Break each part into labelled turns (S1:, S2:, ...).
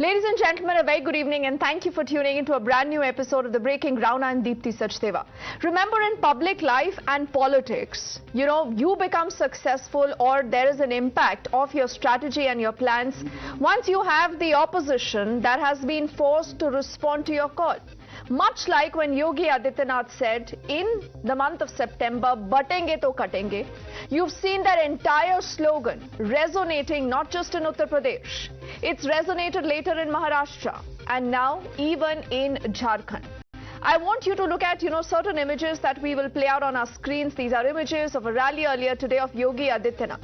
S1: Ladies and gentlemen, a very good evening and thank you for tuning into a brand new episode of The Breaking Ground. I'm Deepti Sachdeva. Remember, in public life and politics, you become successful or there is an impact of your strategy and your plans once you have the opposition that has been forced to respond to your call. Much like when Yogi Adityanath said in the month of September, Batenge To Katenge, you've seen that entire slogan resonating not just in Uttar Pradesh, it's resonated later in Maharashtra and now even in Jharkhand. I want you to look at, certain images that we will play out on our screens. These are images of a rally earlier today of Yogi Adityanath.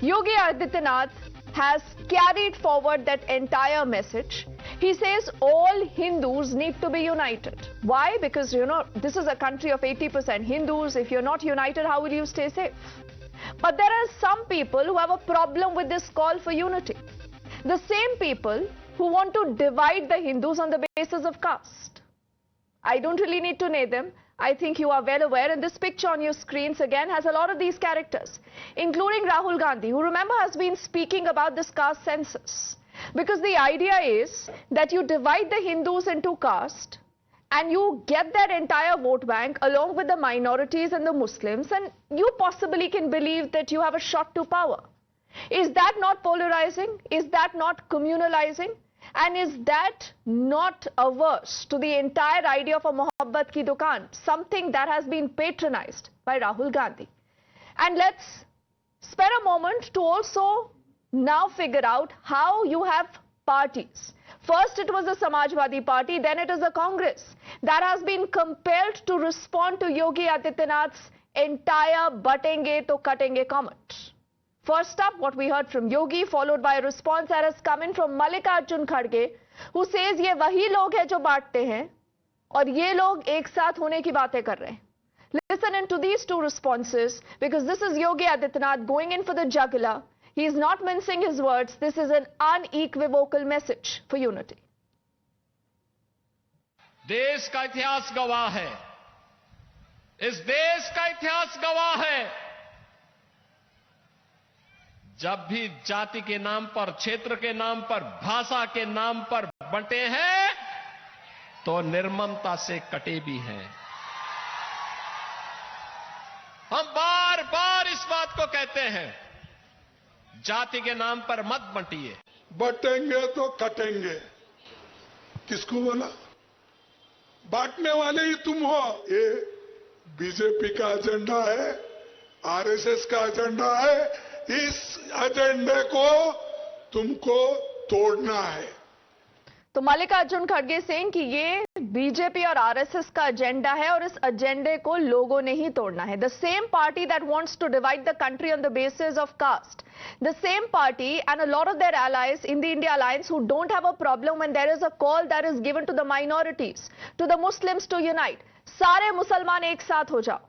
S1: Yogi Adityanath has carried forward that entire message. He says all Hindus need to be united. Why? Because, this is a country of 80% Hindus. If you're not united, how will you stay safe? But there are some people who have a problem with this call for unity. The same people who want to divide the Hindus on the basis of caste. I don't really need to name them. I think you are well aware, and this picture on your screens again has a lot of these characters, including Rahul Gandhi, who remember has been speaking about this caste census. Because the idea is that you divide the Hindus into caste and you get that entire vote bank along with the minorities and the Muslims, and you possibly can believe that you have a shot to power. Is that not polarizing? Is that not communalizing? And is that not averse to the entire idea of a Mohabbat ki dukaan, something that has been patronized by Rahul Gandhi? And let's spare a moment to also now figure out how you have parties. First it was the Samajwadi Party, then it is the Congress that has been compelled to respond to Yogi Adityanath's entire Batenge To Katenge comment. First up, what we heard from Yogi, followed by a response that has come in from Mallikarjun Kharge, who says ये वही लोग हैं जो बांटते हैं और ये लोग एक साथ होने की बातें कर रहे हैं. Listen into these two responses, because this is Yogi Adityanath going in for the jugular. He is not mincing his words. This is an unequivocal message for unity.
S2: देश का इतिहास गवाह है. इस देश का इतिहास गवाह है. जब भी जाति के नाम पर, क्षेत्र के नाम पर, भाषा के नाम पर बंटे हैं, तो निर्ममता से कटे भी हैं. हम बार बार इस बात को कहते हैं, जाति के नाम पर मत बंटिए.
S3: बटेंगे तो कटेंगे. किसको बोला? बांटने वाले ही तुम हो. ये बीजेपी का एजेंडा है, आरएसएस का एजेंडा है. इस एजेंडे को तुमको तोड़ना है.
S1: तो मल्लिकार्जुन खड़गे सिंह कि ये बीजेपी और आरएसएस का एजेंडा है और इस एजेंडे को लोगों ने ही तोड़ना है. The same party that wants to divide the country on the basis of caste, the same party and a lot of their allies in the India alliance who don't have a problem when there is a call that is given to the minorities, to the Muslims to unite. सारे मुसलमान एक साथ हो जाओ.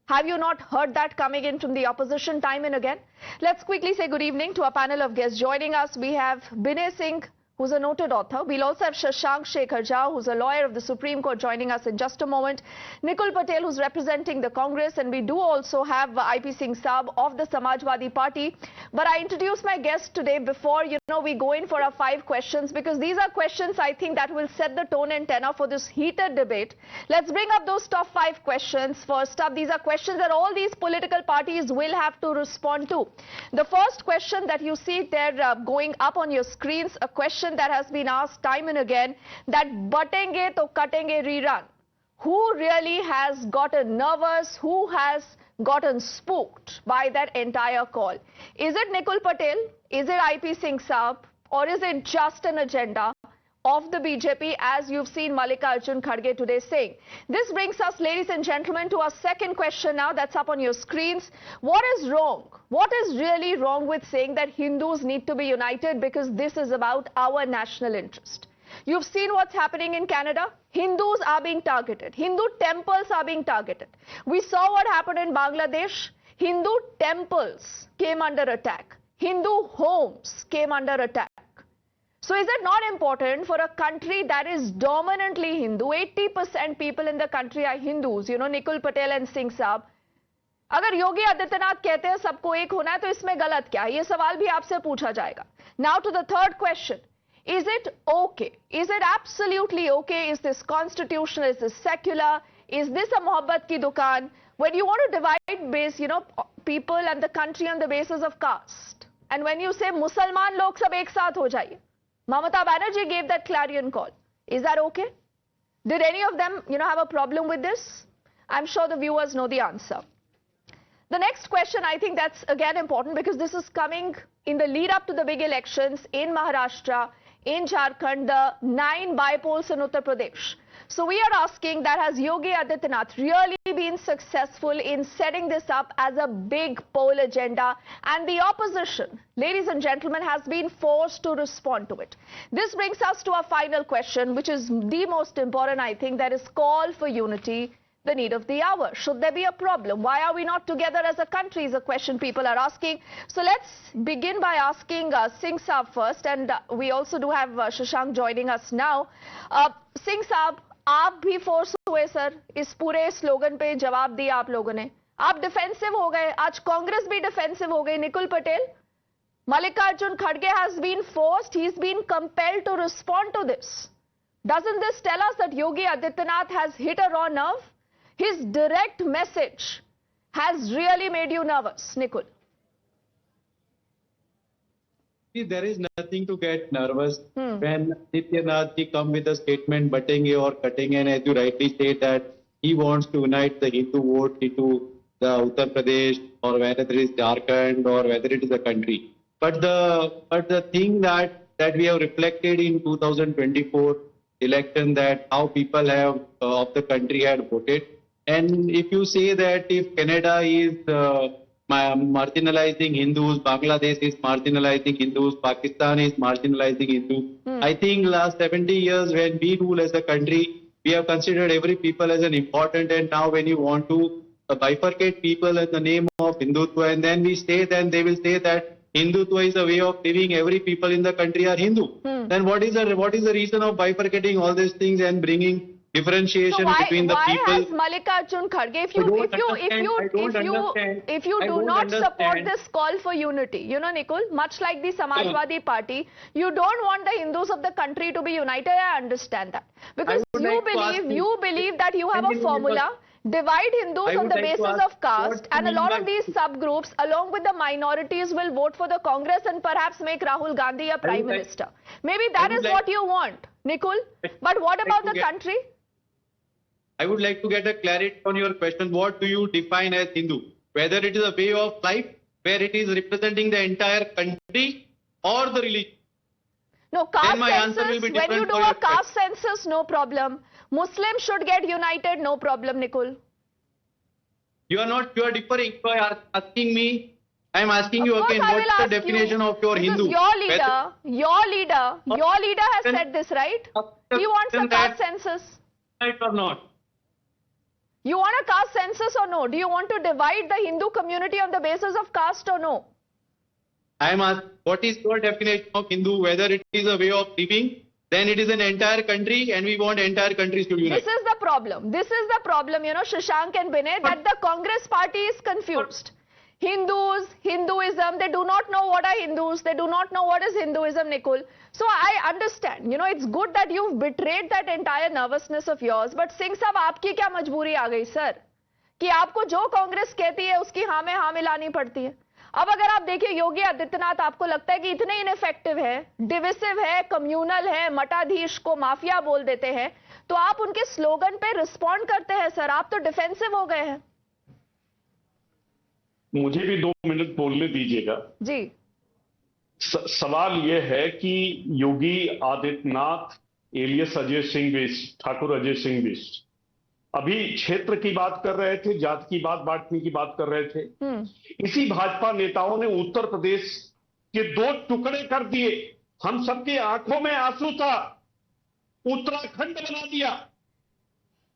S1: Have you not heard that coming in from the opposition time and again? Let's quickly say good evening to our panel of guests. Joining us, we have Binay Singh, who's a noted author. We'll also have Shashank Shekhar Jha, who's a lawyer of the Supreme Court, joining us in just a moment. Nikul Patel, who's representing the Congress. And we do also have IP Singh Saab of the Samajwadi Party. But I introduce my guest today before, we go in for our 5 questions, because these are questions I think that will set the tone and tenor for this heated debate. Let's bring up those top 5 questions. First up, these are questions that all these political parties will have to respond to. The first question that you see there going up on your screens, a question that has been asked time and again, that Batenge To Katenge rerun. Who really has gotten nervous? Who has gotten spooked by that entire call? Is it Nikul Patel? Is it IP Singh Saab? Or is it just an agenda of the BJP, as you've seen Mallikarjun Kharge today saying? This brings us, ladies and gentlemen, to our second question now that's up on your screens. What is wrong? What is really wrong with saying that Hindus need to be united because this is about our national interest? You've seen what's happening in Canada. Hindus are being targeted. Hindu temples are being targeted. We saw what happened in Bangladesh. Hindu temples came under attack. Hindu homes came under attack. So is it not important for a country that is dominantly Hindu, 80% people in the country are Hindus, Nikul Patel and Singh Saab, अगर योगी आदित्यनाथ कहते हैं सबको एक होना है तो इसमें गलत क्या है? ये सवाल भी आपसे पूछा जाएगा. Now to the third question. Is it okay? Is it absolutely okay? Is this constitutional? Is this secular? Is this a mohabbat ki dukaan? When you want to divide people and the country on the basis of caste, and when you say Musalman log sab ek saath ho jaiye, Mamata Banerjee gave that clarion call. Is that okay? Did any of them, have a problem with this? I'm sure the viewers know the answer. The next question, I think that's again important because this is coming in the lead up to the big elections in Maharashtra, in Jharkhand, the 9 by-polls in Uttar Pradesh. So we are asking that has Yogi Adityanath really been successful in setting this up as a big poll agenda, and the opposition, ladies and gentlemen, has been forced to respond to it. This brings us to our final question, which is the most important, I think, that is call for unity, the need of the hour. Should there be a problem? Why are we not together as a country is a question people are asking. So let's begin by asking Singh Saab first, and we also do have Shashank joining us now. Singh Saab, आप भी force हुए sir, इस पूरे slogan पे जवाब दिया आप लोगों ने, आप डिफेंसिव हो गए, आज कांग्रेस भी डिफेंसिव हो गई. Nikul Patel, Mallikarjun Kharge has been forced, he's been compelled to respond to this. Doesn't this tell us that Yogi Adityanath has hit a raw nerve? His direct message has really made you nervous, Nikul.
S4: There is nothing to get nervous when Adityanath ji come with a statement, Batenge or Katenge, and as you rightly say that he wants to unite the Hindu vote into the Uttar Pradesh, or whether it is Jharkhand or whether it is a country. But the thing that we have reflected in 2024 election, that how people have of the country had voted, and if you say that if Canada is marginalizing Hindus, Bangladesh is marginalizing Hindus, Pakistan is marginalizing Hindus. I think last 70 years when we rule as a country, we have considered every people as an important, and now when you want to bifurcate people in the name of Hindutva, and then they will say that Hindutva is a way of living, every people in the country are Hindu. Then what is the reason of bifurcating all these things and bringing differentiation between the people?
S1: Why has Mallikarjun Kharge, if you do not support this call for unity, Nikul, much like the Samajwadi Party, you don't want the Hindus of the country to be united. I understand that, because you believe that you have a formula, divide Hindus on the basis of caste, and a lot of these subgroups along with the minorities will vote for the Congress and perhaps make Rahul Gandhi a prime minister. Maybe that is what you want, Nikul. But what about the country?
S4: I would like to get a clarity on your question. What do you define as Hindu? Whether it is a way of life, where it is representing the entire country, or the religion?
S1: No, caste census, when you do a caste census, no problem. Muslims should get united, no problem, Nikul.
S4: You are differing. You are asking me. I am asking you again, what's the definition of your Hindu?
S1: Your leader has said this, right? He wants a caste census.
S4: Right or not?
S1: You want a caste census or no? Do you want to divide the Hindu community on the basis of caste or no?
S4: I am asking, what is your definition of Hindu? Whether it is a way of living, then it is an entire country, and we want entire countries to unite.
S1: This is the problem. Shashank and Binay, that the Congress party is confused. Hindus, Hinduism, they do not know what are Hindus, they do not know what is Hinduism, Nikul. So I understand, it's good that you've betrayed that entire nervousness of yours, but Singh Saab, आपकी क्या मजबूरी आ गई sir, कि आपको जो कांग्रेस कहती है उसकी हाँ में हाँ मिलानी पड़ती है. अब अगर आप देखिए योगी आदित्यनाथ आपको लगता है कि इतने इनफेक्टिव है, डिविसिव है, कम्युनल है, मठाधीश को माफिया बोल देते हैं, तो आप उनके स्लोगन पे रिस्पॉन्ड करते हैं सर, आप तो डिफेंसिव हो गए हैं.
S5: मुझे भी 2 मिनट बोलने दीजिएगा
S1: जी.
S5: सवाल यह है कि योगी आदित्यनाथ एलियस अजय सिंह बिष्ट, ठाकुर अजय सिंह बिष्ट, अभी क्षेत्र की बात कर रहे थे, जात की बात बांटने की बात कर रहे थे. इसी भाजपा नेताओं ने उत्तर प्रदेश के 2 टुकड़े कर दिए. हम सबके आंखों में आंसू था. उत्तराखंड बना दिया.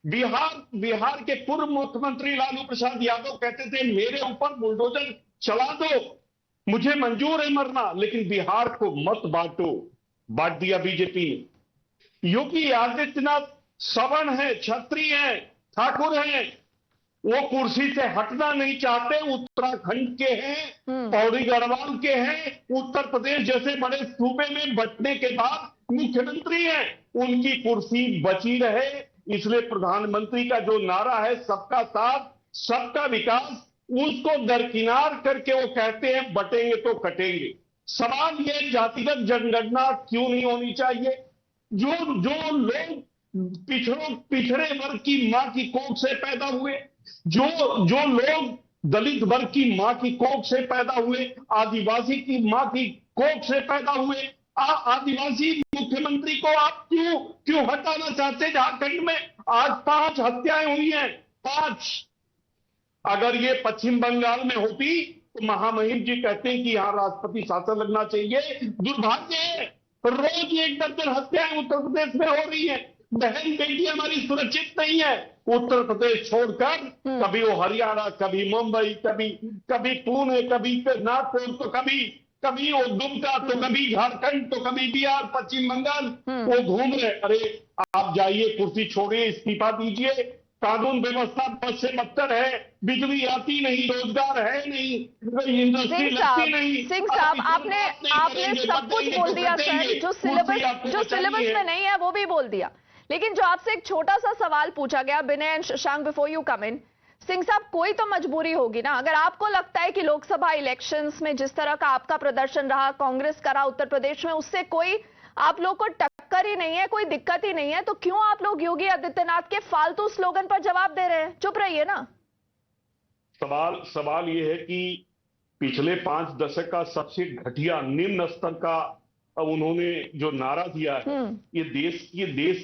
S5: बिहार के पूर्व मुख्यमंत्री लालू प्रसाद यादव कहते थे मेरे ऊपर बुलडोजर चला दो, मुझे मंजूर है मरना, लेकिन बिहार को मत बांटो. बांट दिया बीजेपी ने. योगी आदित्यनाथ सवर्ण है, क्षत्रिय है, ठाकुर है, वो कुर्सी से हटना नहीं चाहते. उत्तराखंड के हैं, पौड़ी गढ़वाल के हैं. उत्तर प्रदेश जैसे बड़े सूबे में बंटने के बाद मुख्यमंत्री हैं, उनकी कुर्सी बची रहे, इसलिए प्रधानमंत्री का जो नारा है सबका साथ सबका विकास, उसको दरकिनार करके वो कहते हैं बटेंगे तो कटेंगे। सवाल ये जातिगत जनगणना क्यों नहीं होनी चाहिए? जो जो लोग पिछड़े वर्ग की मां की कोख से पैदा हुए, जो लोग दलित वर्ग की मां की कोख से पैदा हुए, आदिवासी की मां की कोख से पैदा हुए, आदिवासी मुख्यमंत्री को आप क्यों हटाना चाहते? झारखंड में आज 5 हत्याएं हुई हैं, 5। अगर ये पश्चिम बंगाल में होती तो महामहिम जी कहते हैं कि यहां राष्ट्रपति शासन लगना चाहिए। दुर्भाग्य है, रोज 1 दर्जन हत्याएं उत्तर प्रदेश में हो रही है। बहन बेटी हमारी सुरक्षित नहीं है। उत्तर प्रदेश छोड़कर कभी वो हरियाणा, कभी मुंबई, कभी पुणे, कभी नागपुर, तो कभी वो दुमका, तो कभी झारखंड, तो कभी बिहार, पश्चिम बंगाल, वो घूम रहे। अरे आप जाइए, कुर्सी छोड़िए, इस्तीफा दीजिए। कानून व्यवस्था बस से बदतर है, बिजली आती नहीं, रोजगार है नहीं, इंडस्ट्री लगती नहीं।
S1: सिंह साहब, आपने सब कुछ बोल दिया सर। जो सिलेबस में नहीं है वो भी बोल दिया, लेकिन जो आपसे एक छोटा सा सवाल पूछा गया, Vinay and Shashank, before you come in, Singh साहब, कोई तो मजबूरी होगी ना। अगर आपको लगता है कि लोकसभा इलेक्शंस में जिस तरह का आपका प्रदर्शन रहा, कांग्रेस का रहा उत्तर प्रदेश में, उससे कोई आप लोग को टक्कर ही नहीं है, कोई दिक्कत ही नहीं है, तो क्यों आप लोग योगी आदित्यनाथ के फालतू स्लोगन पर जवाब दे रहे हैं? चुप रहिए ना।
S5: सवाल ये है कि पिछले 5 दशक का सबसे घटिया निम्न स्तर का उन्होंने जो नारा दिया है, ये देश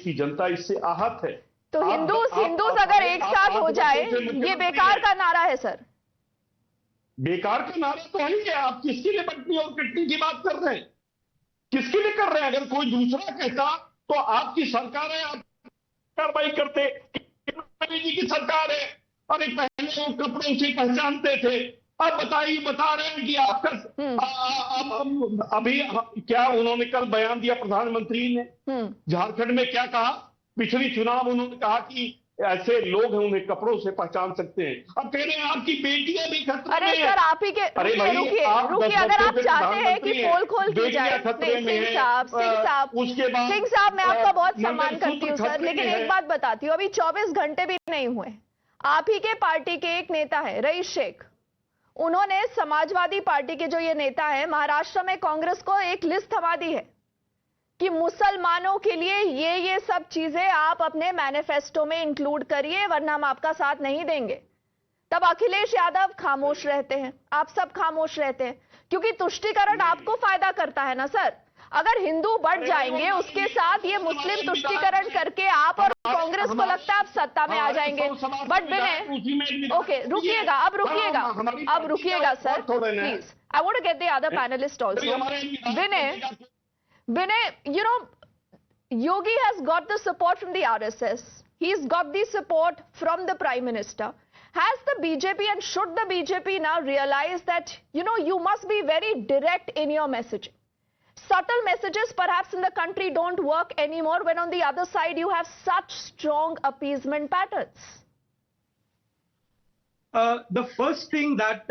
S5: की जनता इससे आहत है।
S1: तो हिंदूज अगर एक साथ हो जाए, ये बेकार का नारा है सर।
S5: बेकार का नारा तो है ही है। आप किसके लिए बंटने और कटने की बात कर रहे हैं? किसके लिए कर रहे हैं? अगर कोई दूसरा कहता तो आपकी सरकार है, आप कार्रवाई करते। जी की सरकार है, अरे पहले वो कपड़ों से पहचानते थे, अब बता रहे हैं कि आपका अभी क्या उन्होंने कल बयान दिया प्रधानमंत्री ने झारखंड में क्या कहा? पिछली चुनाव उन्होंने कहा कि ऐसे लोग हैं उन्हें कपड़ों से पहचान सकते हैं। अब कह रहे हैं आपकी बेटियां भी खतरे में।
S1: अरे सर, आप ही के रुकिए, अगर आप चाहते हैं कि पोल खोल की जाए। सिंह साहब, मैं आपका बहुत सम्मान करती हूँ सर, लेकिन एक बात बताती हूँ, अभी 24 घंटे भी नहीं हुए, आप ही के पार्टी के एक नेता है रईस शेख, उन्होंने समाजवादी पार्टी के जो ये नेता है, महाराष्ट्र में कांग्रेस को एक लिस्ट थमा दी है कि मुसलमानों के लिए ये सब चीजें आप अपने मैनिफेस्टो में इंक्लूड करिए, वरना हम आपका साथ नहीं देंगे। तब अखिलेश यादव खामोश रहते हैं, आप सब खामोश रहते हैं, क्योंकि तुष्टीकरण आपको फायदा करता है ना सर। अगर हिंदू बढ़ जाएंगे, उसके साथ ये मुस्लिम तुष्टीकरण करके आप और कांग्रेस को लगता है आप सत्ता में आ जाएंगे। बट विनय, ओके रुकिएगा, अब रुकिएगा sir please, I want to get the other panelist also. Vinay, Yogi has got the support from the RSS. He's got the support from the Prime Minister. Has the BJP, and should the BJP now realize that, you must be very direct in your messaging? Subtle messages perhaps in the country don't work anymore when on the other side you have such strong appeasement patterns.
S6: The first thing that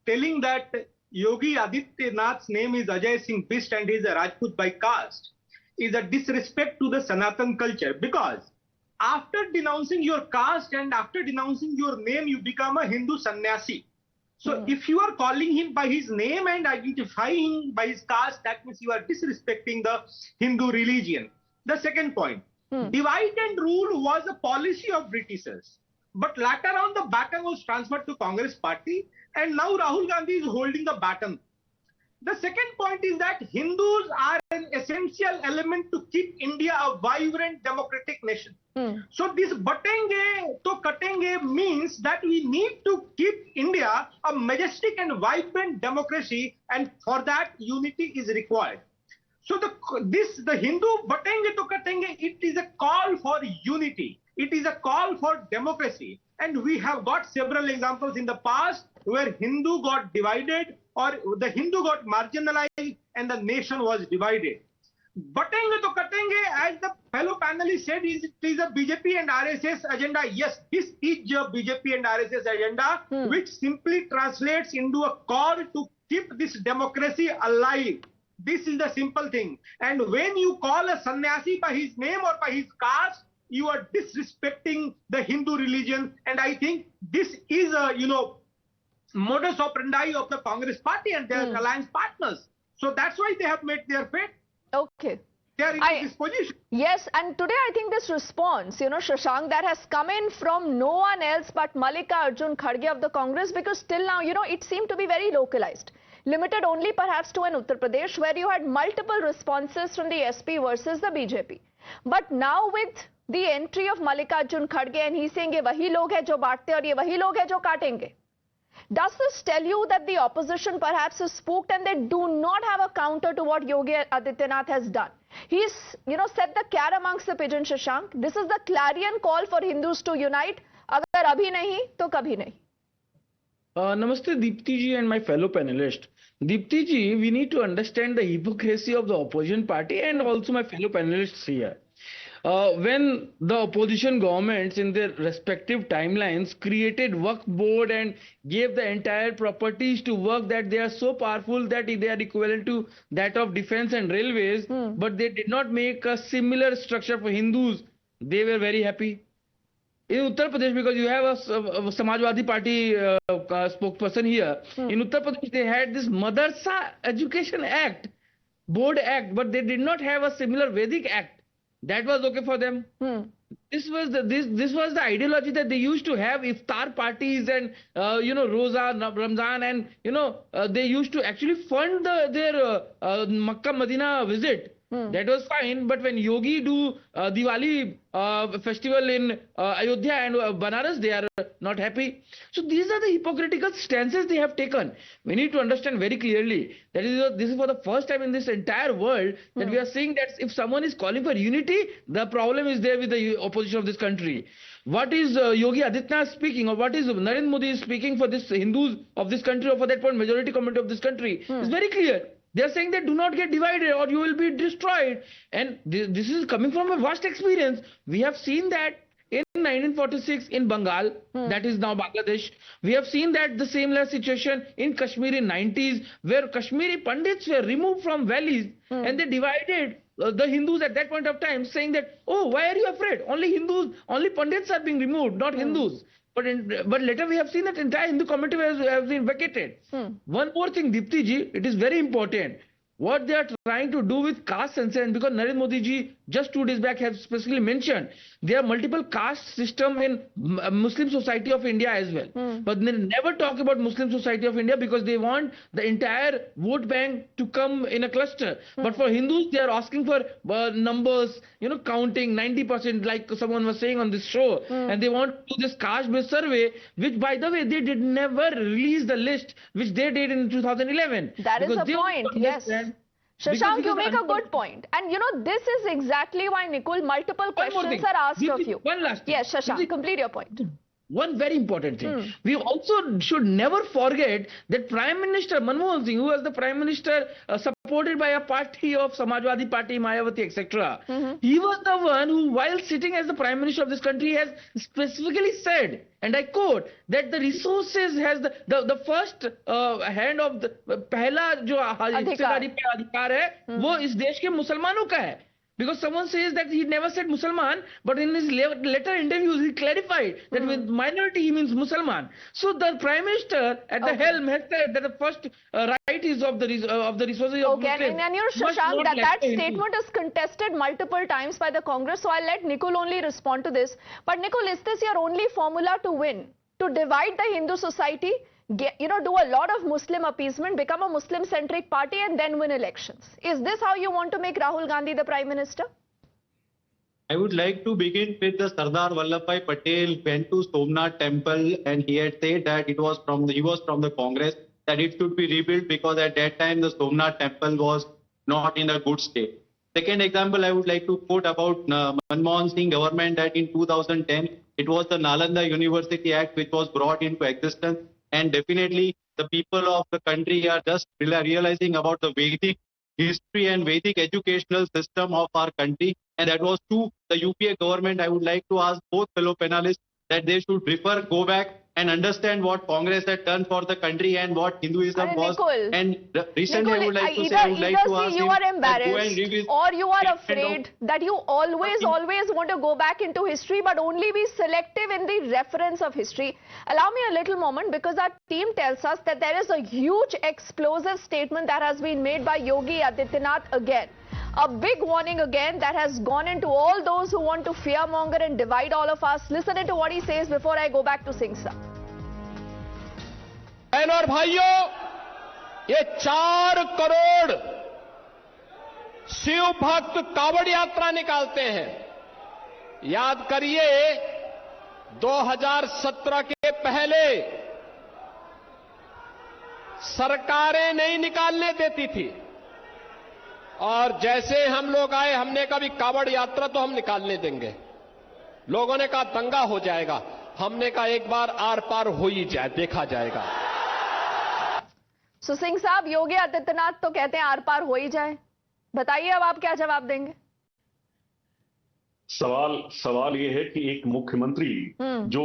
S6: telling that Yogi Adityanath's name is Ajay Singh Bist and he is a Rajput by caste is a disrespect to the Sanatan culture, because after denouncing your caste and after denouncing your name, you become a Hindu sannyasi. So if you are calling him by his name and identifying him by his caste, that means you are disrespecting the Hindu religion. The second point, divide and rule was a policy of Britishers, but later on the baton was transferred to Congress party, and now Rahul Gandhi is holding the baton. The second point is that Hindus are an essential element to keep India a vibrant democratic nation. So this Batenge To Katenge means that we need to keep India a majestic and vibrant democracy, and for that unity is required. So the Hindu Batenge To Katenge, it is a call for unity. It is a call for democracy. And we have got several examples in the past where Hindu got divided or the Hindu got marginalized and the nation was divided. Batenge To Katenge, as the fellow panelist said, it is a BJP and RSS agenda. Yes, this is a BJP and RSS agenda, which simply translates into a call to keep this democracy alive. This is the simple thing. And when you call a sannyasi by his name or by his caste, you are disrespecting the Hindu religion. And I think this is a, modus operandi of the Congress party and their alliance partners. So that's why they have made their fate.
S1: Okay.
S6: They are in this position.
S1: Yes, and today I think this response, Shashank, that has come in from no one else but Mallikarjun Kharge of the Congress, because till now, it seemed to be very localized. Limited only perhaps to an Uttar Pradesh where you had multiple responses from the SP versus the BJP. But now with the entry of Mallikarjun Kharge and he's saying, ye wahi log hai jo baatte aur ye wahi log hai jo katenge. Does this tell you that the opposition perhaps is spooked and they do not have a counter to what Yogi Adityanath has done? He's, set the cat amongst the pigeons, Shashank. This is the clarion call for Hindus to unite. Agar abhi nahi, to kabhi nahi.
S7: Namaste Deepti ji and my fellow panelists. Deepti ji, we need to understand the hypocrisy of the opposition party and also my fellow panelists here. When the opposition governments in their respective timelines created work board and gave the entire properties to work that they are so powerful that they are equivalent to that of defense and railways, but they did not make a similar structure for Hindus, they were very happy. In Uttar Pradesh, because you have a Samajwadi Party spokesperson here, in Uttar Pradesh they had this Madrasa Education Act, Board Act, but they did not have a similar Vedic Act. That was okay for them. This was the ideology that they used to have, iftar parties and Roza, Ramzan, and they used to actually fund their Makkah Medina visit. That was fine, but when Yogi do Diwali festival in Ayodhya and Banaras, they are not happy. So these are the hypocritical stances they have taken. We need to understand very clearly that this is for the first time in this entire world that we are seeing that if someone is calling for unity, the problem is there with the opposition of this country. What is Yogi Adityanath speaking, or what is Narendra Modi speaking for this Hindus of this country, or for that point majority community of this country, is very clear. They are saying that do not get divided or you will be destroyed. And this is coming from a vast experience. We have seen that in 1946 in Bengal, that is now Bangladesh. We have seen that the similar situation in Kashmir in 90s, where Kashmiri Pandits were removed from valleys and they divided the Hindus at that point of time, saying that, oh, why are you afraid? Only Hindus, only Pandits are being removed, not Hindus. But later we have seen that entire Hindu community has been vacated. One more thing, Deepti ji, it is very important. What they are trying to do with caste censorship, because Narendra Modi ji just 2 days back have specifically mentioned there are multiple caste system in Muslim society of India as well. But they never talk about Muslim society of India because they want the entire vote bank to come in a cluster. But for Hindus, they are asking for numbers, counting 90%, like someone was saying on this show. And they want to do this caste-based survey, which by the way, they did never release the list, which they did in 2011.
S1: That is the point, yes. Shashank, you make a good point. And this is exactly why, Nikul, multiple questions are asked of you.
S7: One last thing.
S1: Yes, Shashank, complete your point.
S7: One very important thing. We also should never forget that Prime Minister Manmohan Singh, who was the Prime Minister supported by a party of Samajwadi Party, Mayawati, etc. He was the one who, while sitting as the Prime Minister of this country, has specifically said, and I quote, that the resources has the first hand of the पहला जो हिस्सेदारी पे अधिकार है वो इस देश के मुसलमानों का है. Because someone says that he never said Musalman, but in his later interviews he clarified that with minority he means Musalman. So the Prime Minister at the helm has said that the first right is of the resources of Muslims.
S1: And Shashank, that statement is contested multiple times by the Congress, so I'll let Nikul only respond to this. But Nikul, is this your only formula to win? To divide the Hindu society? Do a lot of Muslim appeasement, become a Muslim-centric party and then win elections. Is this how you want to make Rahul Gandhi the Prime Minister?
S4: I would like to begin with the Sardar Vallabhbhai Patel went to Somnath temple and he had said that he was from the Congress, that it should be rebuilt because at that time the Somnath temple was not in a good state. Second example I would like to quote about Manmohan Singh government, that in 2010 it was the Nalanda University Act which was brought into existence. And definitely the people of the country are just realizing about the Vedic history and Vedic educational system of our country. And that was to the UPA government. I would like to ask both fellow panelists that they should go back and understand what Congress had done for the country and what Hinduism was.
S1: Nikul,
S4: And recently, I would like to say, I would like to ask
S1: you
S4: him
S1: are
S4: that go and
S1: embarrassed
S4: read his
S1: or you are
S4: statement
S1: afraid
S4: of-
S1: that you always want to go back into history but only be selective in the reference of history. Allow me a little moment, because our team tells us that there is a huge explosive statement that has been made by Yogi Adityanath again. A big warning again that has gone into all those who want to fear-monger and divide all of us. Listen to what he says before I go back to Singh sir.
S2: बहनों और भाइयों, ये 4 करोड़ शिव भक्त कावड़ यात्रा निकालते हैं। याद करिए 2017 के पहले सरकारें नहीं निकालने देती थी और जैसे हम लोग आए हमने कहा भी कावड़ यात्रा तो हम निकालने देंगे। लोगों ने कहा दंगा हो जाएगा, हमने कहा एक बार आर पार हो ही जाए, देखा जाएगा।
S1: सो सिंह साहब, योगी आदित्यनाथ तो कहते हैं आर पार हो ही जाए, बताइए अब आप क्या जवाब देंगे?
S5: सवाल ये है कि एक मुख्यमंत्री जो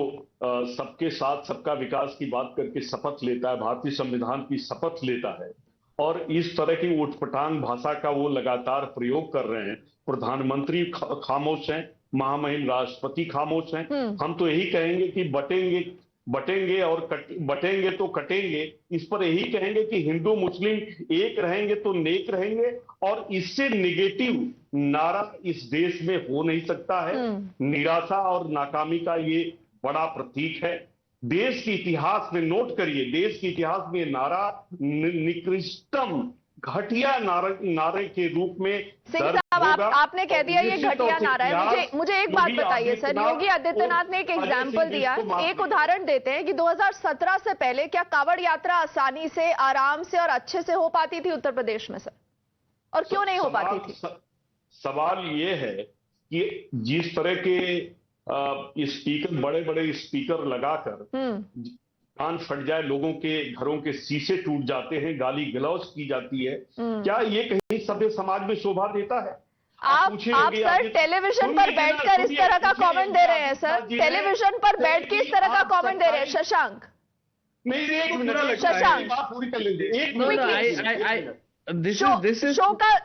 S5: सबके साथ सबका विकास की बात करके शपथ लेता है, भारतीय संविधान की शपथ लेता है, और इस तरह की उटपटांग भाषा का वो लगातार प्रयोग कर रहे हैं। प्रधानमंत्री खामोश हैं, महामहिम राष्ट्रपति खामोश हैं। हम तो यही कहेंगे कि बटेंगे और बटेंगे तो कटेंगे। इस पर यही कहेंगे कि हिंदू मुस्लिम एक रहेंगे तो नेक रहेंगे, और इससे नेगेटिव नारा इस देश में हो नहीं सकता है। निराशा और नाकामी का ये बड़ा प्रतीक है। देश के इतिहास में नोट करिए, देश के इतिहास में नारा निकृष्टतम घटिया नारे के रूप में
S1: सिंह साहब, आपने कह दिया ये घटिया नारा है। मुझे एक बात बताइए सर, योगी आदित्यनाथ ने एक एग्जाम्पल दिया, एक उदाहरण देते हैं कि 2017 से पहले क्या कावड़ यात्रा आसानी से, आराम से और अच्छे से हो पाती थी उत्तर प्रदेश में सर, और क्यों नहीं हो पाती थी?
S5: सवाल ये है कि जिस तरह के स्पीकर, बड़े बड़े स्पीकर लगाकर कान फट जाए, लोगों के घरों के शीशे टूट जाते हैं, गाली गलौज की जाती है, क्या ये कहीं सभ्य समाज में शोभा देता है?
S1: आप सर टेलीविजन पर बैठकर इस तरह का कमेंट दे रहे हैं सर, टेलीविजन पर बैठ के इस तरह का कमेंट दे रहे हैं। शशांक,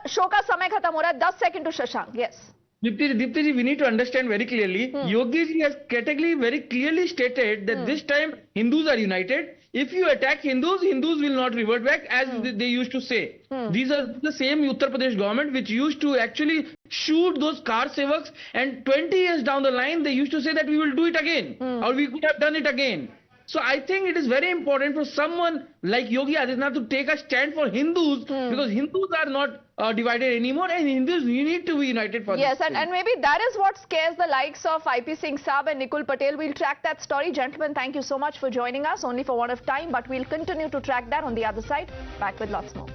S1: शो का समय खत्म हो रहा है, 10 second to Shashank. Yes
S7: Dipti ji, we need to understand very clearly. Yogi ji has categorically very clearly stated that this time Hindus are united. If you attack Hindus, Hindus will not revert back as they used to say. These are the same Uttar Pradesh government which used to actually shoot those car sevaks, and 20 years down the line they used to say that we will do it again, or we could have done it again. So I think it is very important for someone like Yogi Adityanath to take a stand for Hindus, because Hindus are not divided anymore, and Hindus, we need to be united for
S1: yes,
S7: this.
S1: and maybe that is what scares the likes of IP Singh Saab and Nikul Patel. We'll track that story. Gentlemen, thank you so much for joining us, only for one of time, but we'll continue to track that on the other side. Back with lots more.